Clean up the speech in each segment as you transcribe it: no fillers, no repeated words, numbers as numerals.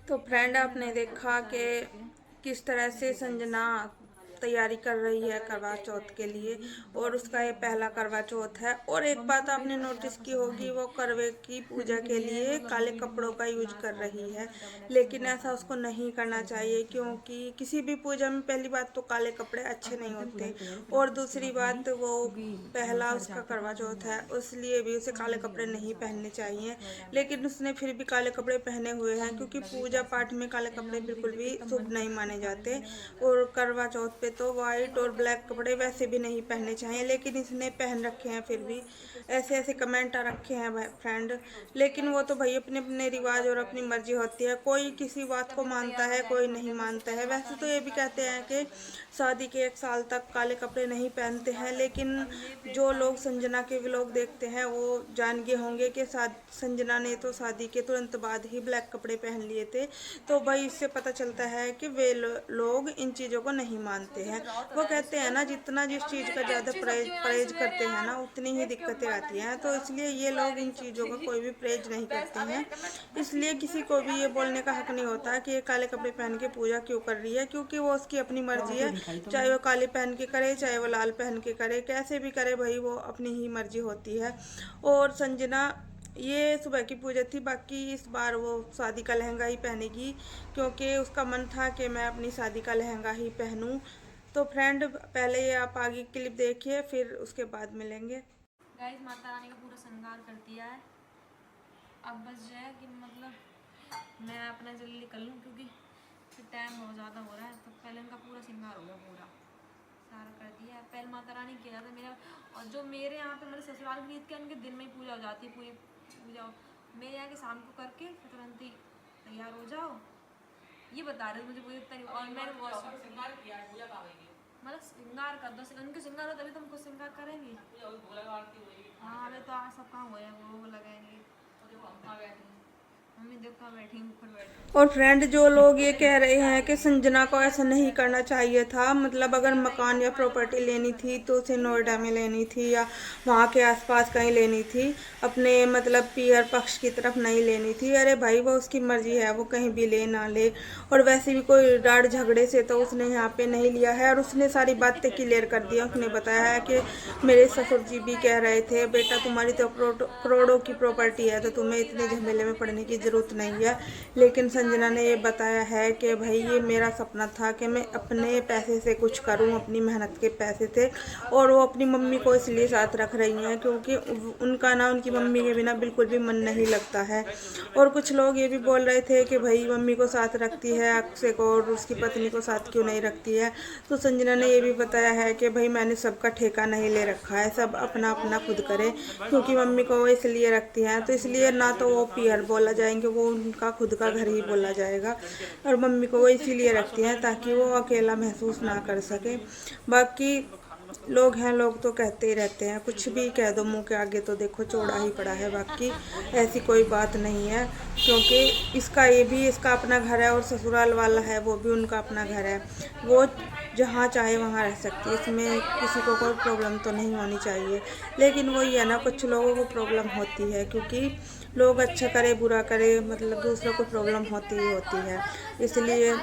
तो फ्रेंड, आपने देखा कि किस तरह से संजना तैयारी कर रही है करवा चौथ के लिए, और उसका ये पहला करवा चौथ है। और एक बात आपने नोटिस की होगी, वो करवे की पूजा के लिए काले कपड़ों का यूज कर रही है, लेकिन ऐसा उसको नहीं करना चाहिए, क्योंकि किसी भी पूजा में पहली बात तो काले कपड़े अच्छे नहीं होते, और दूसरी बात वो पहला उसका करवा चौथ है, इसलिए भी उसे काले कपड़े नहीं पहनने चाहिए। लेकिन उसने फिर भी काले कपड़े पहने हुए हैं, क्योंकि पूजा पाठ में काले कपड़े बिल्कुल भी शुभ नहीं माने जाते। और करवा चौथ पे तो वाइट और ब्लैक कपड़े वैसे भी नहीं पहनने चाहिए, लेकिन इसने पहन रखे हैं। फिर भी ऐसे ऐसे कमेंट आ रखे हैं भाई फ्रेंड, लेकिन वो तो भाई अपने अपने रिवाज और अपनी मर्जी होती है, कोई किसी बात को मानता है, कोई नहीं मानता है। वैसे तो ये भी कहते हैं कि शादी के 1 साल तक काले कपड़े नहीं पहनते हैं, लेकिन जो लोग संजना के व्लॉग देखते हैं वो जान गए होंगे कि संजना ने तो शादी के तुरंत बाद ही ब्लैक कपड़े पहन लिए थे। तो भाई इससे पता चलता है कि वे लोग इन चीज़ों को नहीं मानते हैं। वो कहते हैं ना, जितना जिस चीज़ का ज़्यादा परहेज करते हैं ना, उतनी ही दिक्कतें आती हैं। तो इसलिए ये लोग इन चीज़ों का कोई भी परहेज नहीं करते हैं। इसलिए किसी को भी ये बोलने का हक नहीं होता कि ये काले कपड़े पहन के पूजा क्यों कर रही है, क्योंकि वो उसकी अपनी मर्जी है। चाहे वो काले पहन के करे, चाहे वो लाल पहन के करे, कैसे भी करे भाई, वो अपनी ही मर्जी होती है। और संजना, ये सुबह की पूजा थी, बाकी इस बार वो शादी का लहंगा ही पहनेगी, क्योंकि उसका मन था कि मैं अपनी शादी का लहंगा ही पहनूं। तो फ्रेंड, पहले ये आप आगे क्लिप देखिए, फिर उसके बाद मिलेंगे। गाइस, माता रानी का पूरा श्रृंगार कर दिया है। अब बस जो है कि मतलब मैं अपना जल्दी कर लूँ, क्योंकि फिर टाइम बहुत ज़्यादा हो रहा है। तो पहले उनका पूरा श्रृंगार होगा, पूरा सारा कर दिया है। पहले माता रानी किया था मेरा, और जो मेरे यहाँ पे मेरे ससुराल की ईद के उनके दिन में ही पूजा हो जाती है, पूरी पूजा मेरे यहाँ के शाम को करके फिर तुरंत ही तैयार हो जाओ। ये बता रहे मुझे पूरी इतना, और मैंने मतलब श्रृंगार कर दो, उनके श्रृंगार हो तभी तुम कुछ श्रृंगार करेंगे। हाँ, अभी तो आज सब काम हो है, वो लगाएंगे। मम्मी देखो बैठी ऊपर बैठी। और फ्रेंड, जो लोग ये कह रहे हैं कि संजना को ऐसा नहीं करना चाहिए था, मतलब अगर मकान या प्रॉपर्टी लेनी थी तो उसे नोएडा में लेनी थी या वहाँ के आसपास कहीं लेनी थी, अपने मतलब पीयर पक्ष की तरफ नहीं लेनी थी। अरे भाई, वो उसकी मर्जी है, वो कहीं भी ले ना ले। और वैसे भी कोई डांट झगड़े से तो उसने यहाँ पे नहीं लिया है, और उसने सारी बातें क्लियर कर दी। उसने बताया है कि मेरे ससुर जी भी कह रहे थे, बेटा तुम्हारी तो करोड़ों की प्रॉपर्टी है, तो तुम्हें इतने झमेले में पड़ने की ज़रूरत नहीं है। लेकिन संजना ने ये बताया है कि भाई, ये मेरा सपना था कि मैं अपने पैसे से कुछ करूं, अपनी मेहनत के पैसे थे। और वो अपनी मम्मी को इसलिए साथ रख रही हैं, क्योंकि उनका ना उनकी मम्मी के बिना बिल्कुल भी मन नहीं लगता है। और कुछ लोग ये भी बोल रहे थे कि भाई, मम्मी को साथ रखती है अक्षय को, और उसकी पत्नी को साथ क्यों नहीं रखती है। तो संजना ने ये भी बताया है कि भाई, मैंने सबका ठेका नहीं ले रखा है, सब अपना अपना खुद करे, क्योंकि मम्मी को वो इसलिए रखती हैं। तो इसलिए ना तो वो पीयर बोला जाएंगे, वो उनका खुद का घर ही बोला जाएगा। और मम्मी को वो इसीलिए रखती हैं ताकि वो अकेला महसूस ना कर सके। बाकी लोग हैं, लोग तो कहते ही रहते हैं, कुछ भी कह दो मुंह के आगे तो देखो चौड़ा ही पड़ा है। बाकी ऐसी कोई बात नहीं है, क्योंकि इसका अपना घर है, और ससुराल वाला है वो भी उनका अपना घर है। वो जहाँ चाहे वहाँ रह सकती है, इसमें किसी को कोई प्रॉब्लम तो नहीं होनी चाहिए। लेकिन वही है ना, कुछ लोगों को प्रॉब्लम होती है, क्योंकि लोग अच्छा करे बुरा करे, मतलब दूसरों को प्रॉब्लम होती ही होती है। इसलिए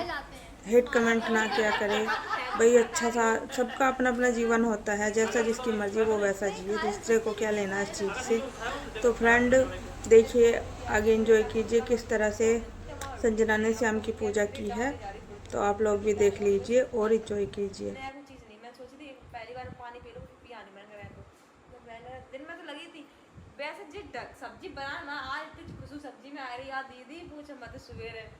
हेट कमेंट ना किया करे भाई। अच्छा सा, सबका अपना अपना जीवन होता है, जैसा जिसकी मर्जी वो वैसा जिए, दूसरे को क्या लेना इस चीज़ से। तो फ्रेंड देखिए, आगे एंजॉय कीजिए किस तरह से संजना ने श्याम की पूजा की है। तो आप लोग भी देख लीजिए और एंजॉय कीजिए। चीज़ नहीं, मैं सोची थी पहली बार पानी पी लूँ, पिया नहीं मैंने रहने दो। तो मैंने दिन में तो लगी थी वैसे जी सब्जी बनाना, आज इतनी खुशबू सब्जी में आ रही यार, दीदी पूछ मत सवेरे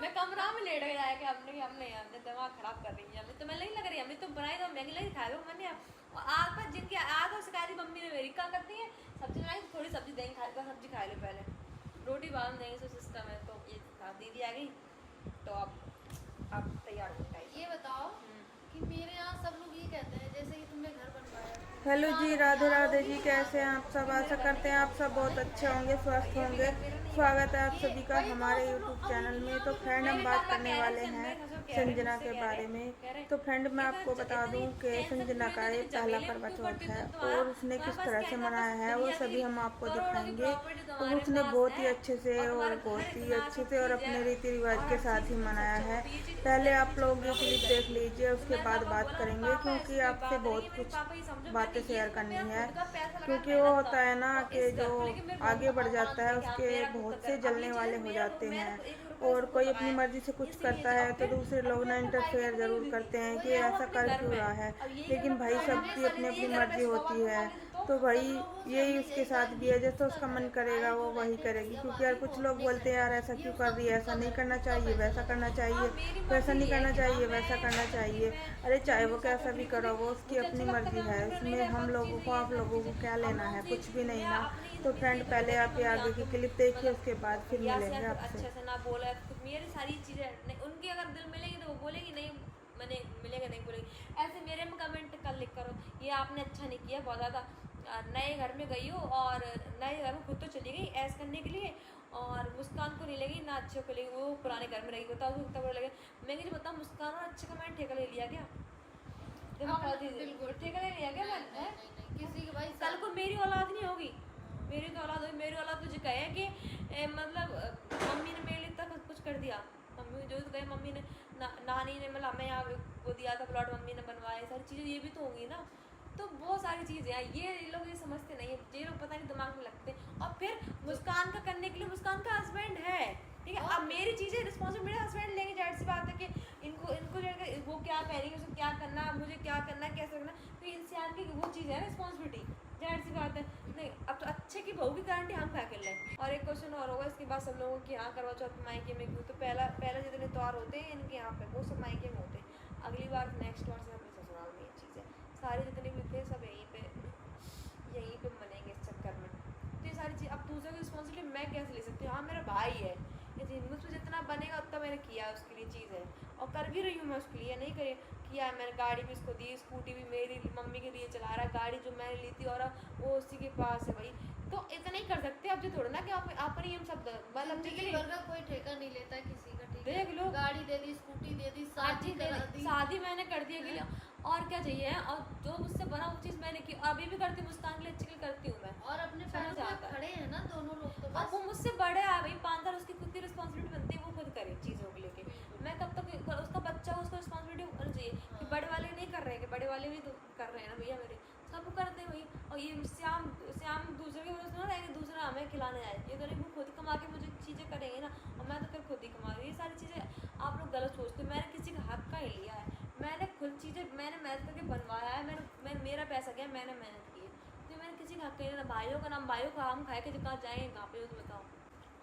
मैं कमरा में लेट गया है कि हमने दिमाग खराब कर रही है। हमें तो मैं नहीं लग रही, हमें तो बनाई तो मैंने लगी खा लो मैंने। आग पर जिनकी आग और शिकायत मम्मी ने मेरी क्या करती है, सब्जी बनाई थोड़ी सब्जी देंगे, खा सब्जी खा लो, पहले रोटी बांध देंगे, तो सिस्टम है। तो ये था, दीदी आ गई तो आप तैयार हो गए। ये बताओ कि मेरे यहाँ सब लोग ये कहते हैं जैसे कि तुमने घर बनवाया। हेलो जी, राधे राधे जी, कैसे हैं आप सब। आशा करते हैं आप सब बहुत अच्छे होंगे, स्वस्थ होंगे। स्वागत है आप सभी का हमारे YouTube चैनल में। तो फ्रेंड हम बात करने वाले हैं संजना के बारे में। तो फ्रेंड मैं आपको बता दूं कि संजना का ये पहला करवा चौथ है और उसने किस तरह से मनाया है वो सभी हम आपको दिखाएंगे। और उसने बहुत ही अच्छे से और अपने रीति रिवाज के साथ ही मनाया है। पहले आप लोग ये क्लिप देख लीजिए, उसके बाद बात करेंगे, क्योंकि आपसे बहुत कुछ बातें शेयर करनी है। क्योंकि वो होता है ना कि जो आगे बढ़ जाता है उसके बहुत से जलने वाले हो जाते हैं, और कोई अपनी मर्जी से कुछ करता है तो दूसरे लोग ना इंटरफेयर जरूर करते हैं कि ऐसा कर क्यों रहा है। लेकिन भाई सबकी अपनी अपनी मर्जी होती है, तो भाई यही उसके साथ भी है। जैसा उसका मन करेगा वो वही करेगी। क्योंकि यार कुछ लोग बोलते हैं यार ऐसा क्यों कर रही है, ऐसा नहीं करना चाहिए, वैसा करना चाहिए, वैसा नहीं करना चाहिए, वैसा करना चाहिए। अरे चाहे वो कैसा भी करो, वो उसकी अपनी मर्जी है, उसमें हम लोगों को आप लोगों को क्या लेना है, कुछ भी नहीं ना। तो फ्रेंड पहले आप ये आगे की क्लिप देखिए, उसके बाद फिर मिलेंगे आपसे। अच्छे से ना बोला है तो मेरी सारी चीजें उनकी अगर दिल मिलेगी तो वो बोलेगी, नहीं मैंने मिलेगा नहीं बोलेगी। ऐसे मेरे में कमेंट कर लिख करो ये आपने अच्छा नहीं किया, बहुत ज़्यादा नए घर में गई हो और नए घर में खुद तो चली गई ऐस करने के लिए, और मुस्कान को नहीं लगी ना अच्छे को लेगी, वो पुराने घर में रही, बताओ उसको कितना बुरा लगे। मैं मुझे बताऊँ मुस्कान और अच्छे का मैंने ठेका ले लिया क्या? बिल्कुल ठेका ले लिया क्या मैंने? किसी के भाई कल को मेरी औलाद नहीं होगी, मेरी तो औलाद होगी, मेरी औलाद तुझे कहे कि मतलब मम्मी ने मेरे लिए इतना कुछ कर दिया, मम्मी जो तो कहे मम्मी ने नानी ने मतलब हमें यहाँ वो दिया था प्लॉट, मम्मी ने बनवाया, सारी चीज़ें ये भी तो होंगी ना। तो बहुत सारी चीज़ें हैं, ये लोग ये समझते नहीं है, ये लोग पता नहीं दिमाग में लगते। और फिर मुस्कान का करने के लिए मुस्कान का हस्बैंड है, ठीक है। अब मेरी चीज़ें रिस्पॉन्सिबिलिटी मेरे हस्बैंड लेंगे, जाहिर सी बात है कि इनको जो वो क्या करेंगे, उसको क्या करना, मुझे क्या करना है, कैसे करना, तो इंसान की वो चीज़ है रिस्पॉन्सिबिलिटी, जाहिर सी बात है। नहीं अब तो अच्छे की बहू की गारंटी हम क्या कर लें। और एक क्वेश्चन और होगा इसके बाद सब लोगों की यहाँ करवा चौथ मायके में क्यों, तो पहला जितने त्यौहार होते हैं इनके यहाँ पे वो सब मायके में होते हैं, अगली बार नेक्स्ट बार से अपने ससुराल में ये चीज़ है। सारे जितने भी थे सब यहीं पे मनेंगे इस चक्कर में। तो ये सारी चीज़ अब दूसरे की रिस्पॉन्सिबिलिटी मैं कैसे ले सकती हूँ? हाँ मेरा भाई है, मुझसे जितना बनेगा उतना मैंने किया है उसके लिए चीज़ है, और कर भी रही हूँ मैं उसके लिए, नहीं करे किया है मैंने। गाड़ी भी उसको दी, स्कूटी भी मेरी मम्मी के लिए चला रहा है, गाड़ी जो मैंने ली थी और वो उसी के पास है भाई। तो इतना ही कर सकते हैं अब, जो थोड़ा ना कि आप ही हम सब मतलब जिंदगी भर का कोई ठेका नहीं लेता है किसी का, ठीक है। देख लो गाड़ी दे दी, स्कूटी दे दी, शादी करा दी, शादी मैंने कर दी अकेले, और क्या चाहिए। और जो मुझसे बना वो चीज़ मैंने की, अभी भी करती हूँ, मुस्कान के लिए अच्छे के लिए करती हूँ मैं, और अपने पैरों पे खड़े हैं ना दोनों लोग। तो अब वो मुझसे बड़े आ भाई 5 साल, उसकी खुद की रिस्पॉन्सिबिलिटी बनती है, वो खुद करे चीज़ों को लेके। मैं कब तक उसका बच्चा हो, उसका रिस्पॉन्सिबिलिटी होनी चाहिए कि बड़े वाले नहीं कर रहे हैं, कि बड़े वाले भी तो कर रहे हैं ना भैया, मेरे सब करते हैं भाई। और ये श्याम दूसरे के वजह से ना रहेंगे, दूसरा हमें खिलाने आए, ये तो नहीं वो खुद कमा के मुझे चीज़ें करेंगे ना, और मैं तो फिर खुद ही कमा रही हूँ। ये सारी चीज़ें आप लोग गलत सोचते हो, मैंने किसी का हक का ही लिया है, मैंने खुद चीज़ें मैंने मेहनत करके बनवाया है, मैंने मेरा पैसा गया, मैंने मेहनत की है, तो मैंने किसी का हक का नहीं। भाइयों का नाम भाइयों का हम खाए के कहाँ जाएंगे, कहाँ पे हो तो बताओ।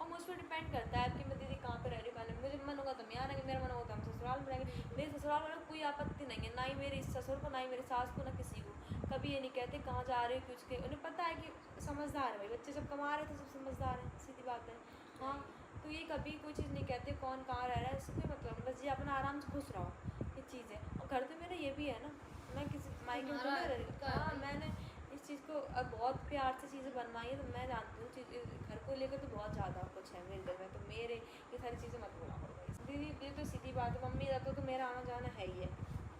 और मुझ पर डिपेंड करता है कि मैं दीदी कहाँ पे रह रही हूँ, पहले मुझे मन होगा तो मैं यहाँ रहेंगे, मेरा मन होगा तो हम ससुराल में रहेंगे। मेरे ससुराल वालों को कोई आपत्ति नहीं है, ना ही मेरे ससुर को, ना ही मेरे सास को, ना किसी को। कभी ये नहीं कहते कहाँ जा रहे हो कुछ के, उन्हें पता है कि समझदार है भाई, बच्चे जब कमा रहे थे सब समझदार हैं, सीधी बात है। हाँ तो ये कभी कोई चीज़ नहीं कहते कौन कहाँ रह रहा है, इससे कोई मतलब, बस ये अपना आराम से खुश रहो, ये चीज़ है। और घर तो मेरा ये भी है ना, मैं किसी मायके में तो नहीं रह रही। हाँ मैंने इस चीज़ को अब बहुत प्यार से चीज़ें बनवाई है, तो मैं जानती हूँ चीज़ घर को लेकर तो बहुत ज़्यादा कुछ है मेरे दिल में, तो मेरे ये सारी चीज़ें मत बोला करो दीदी, ये तो सीधी बात है। मम्मी रहता तो मेरा आना जाना है ही है,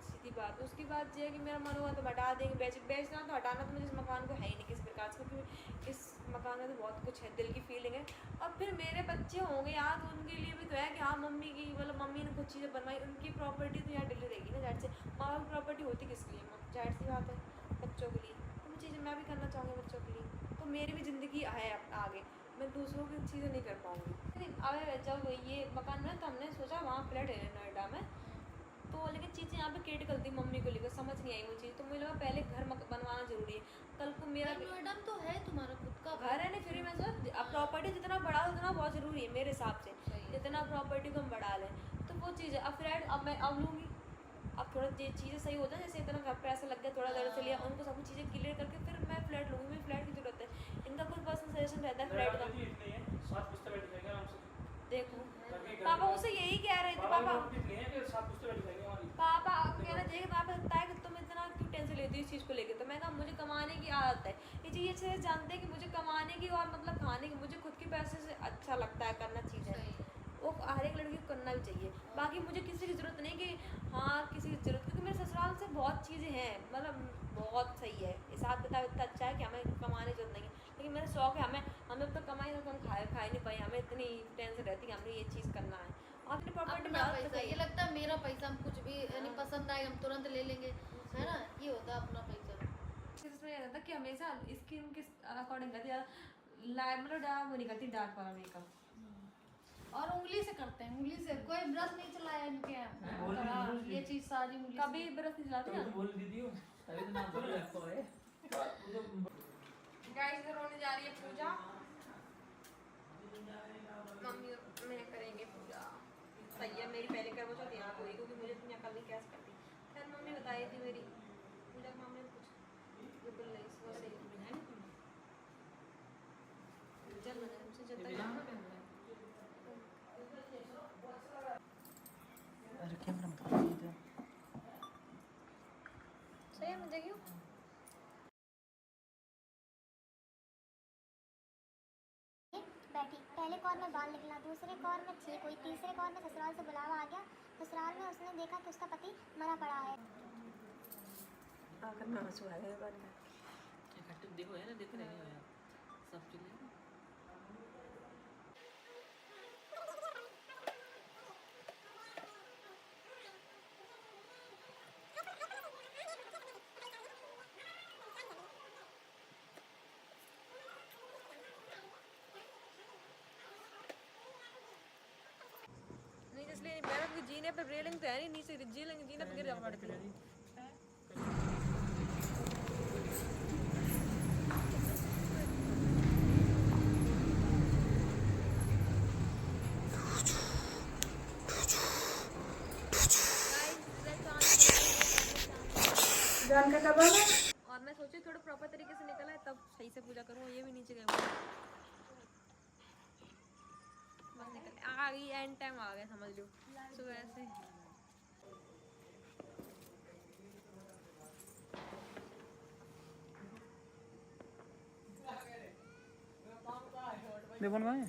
सीधी बात। उसकी बात ये है कि मेरा मन हुआ तो हटा देंगे, बेचना तो हटाना तो मुझे इस मकान को है ही नहीं किसी प्रकार से, क्योंकि इस मकान में तो बहुत कुछ है, दिल की फीलिंग है। और फिर मेरे बच्चे होंगे यहाँ, तो उनके लिए भी तो है कि हाँ मम्मी की मतलब मम्मी ने कुछ चीज़ें बनवाई, उनकी प्रॉपर्टी तो यहाँ दिल्ली रहेगी ना, जाहिर से माँ बाप की प्रॉपर्टी होती किसके लिए, जाहिर सी बात है बच्चों के लिए। तो चीज़ें मैं भी करना चाहूँगी बच्चों के लिए, तो मेरी भी ज़िंदगी है आगे, मैं दूसरों की चीज़ें नहीं कर पाऊँगी। अब जब ये मकान में तो हमने सोचा वहाँ फ्लैट है नोएडा में, तो लेकिन चीज़ें यहाँ पे क्रिटिकल थी मम्मी को लेकर, समझ नहीं आई वो चीज़, तो मुझे लगा पहले घर बनवाना जरूरी है। कल को मेरा नोएडा तो है तुम्हारा खुद का घर है, नहीं फिर मैं सोचा प्रॉपर्टी जितना बढ़ा उतना बहुत ज़रूरी है मेरे हिसाब से, जितना प्रॉपर्टी को हम बढ़ा लें तो वो चीज़ है। अब फ्लैट अब मैं अब लूँगी, अब थोड़ा ये चीज़ें सही हो जाए, जैसे इतना घर पैसा लग गया, थोड़ा दर से लिया, उनको सब चीज़ें क्लियर करके फिर मैं फ्लैट लूँगी, मुझे फ्लैट की जरूरत है। इनका कुछ पर्सनल सजेशन रहता है फ्लैट का, देखो पापा उसे यही कह रहे थे, पापा कह रहे थे पापा लगता है कि तुम इतना क्यों टेंशन लेती हो इस चीज़ को लेकर, तो मैं कहा मुझे कमाने की आदत है, ये चीज़ अच्छे से जानते हैं कि मुझे कमाने की और मतलब खाने की, मुझे खुद के पैसे से अच्छा लगता है करना चीज़ें, सही है। वो हर एक लड़की को करना भी चाहिए। बाकी मुझे किसी की ज़रूरत नहीं कि हाँ किसी की ज़रूरत, क्योंकि मेरे ससुराल से बहुत चीज़ें हैं, मतलब बहुत सही है, हिसाब किताब इतना अच्छा है कि हमें कमाने की जरूरत नहीं है। लेकिन मेरा शौक है, हमें अब तो कमाई तो हम खा नहीं पाए, हमें इतनी टेंशन रहती है कि हमें ये चीज़ करना है। और अपनी प्रॉपर्टी अपना पैसा, ये लगता है मेरा पैसा, हम कुछ भी यानी पसंद आए हम तुरंत ले लेंगे, है ना, ये होता है अपना पैसा। इसमें ये रहता कि हमेशा स्किन के अकॉर्डिंग करती है, मतलब वो नहीं करती डार्क वाला मेकअप। और उंगली से करते हैं, उंगली से कोई ब्रश नहीं चलाया इनके यहाँ, ये चीज सारी उंगली से। कभी ब्रश नहीं चलाती ना। बोल दीदी हो तभी तो नाम बोल रखो है। गाइस इधर होने जा रही है पूजा, मम्मी मैं करेंगे पूजा। सही है, मेरी पहले करवा चौथ यहाँ हुई, क्योंकि मुझे इतनी अकल नहीं कैसे करती। खैर मम्मी बताई थी मेरी पूजा के मामले में कुछ बिल्कुल नहीं, सुबह से ही है ना जब मैंने हमसे जब तक अरे कैमरा मत कर सही है, मुझे क्यों बैठी। पहले कॉल में बाल निकला, दूसरे कॉल में ठीक हुई, तीसरे कॉल में ससुराल से बुलावा आ गया। ससुराल में उसने देखा कि उसका पति मरा पड़ा है। आकर मैं आंसू आ गए बार में। इकट्ठे देखो है ना, देख रहे हो यार सब चीजें। नहीं इसलिए नहीं बैठा, क्योंकि जीने पर रेलिंग तो है नहीं, नीचे जीने पर गिर जाना पड़ती है। जान का कब आना? और मैं सोची थोड़ा प्रॉपर तरीके से निकला है तब सही से पूजा करूँ, ये भी नीचे गए बस निकल आ गई, एंड टाइम आ गया समझ लो सुबह से। मैं बनवाए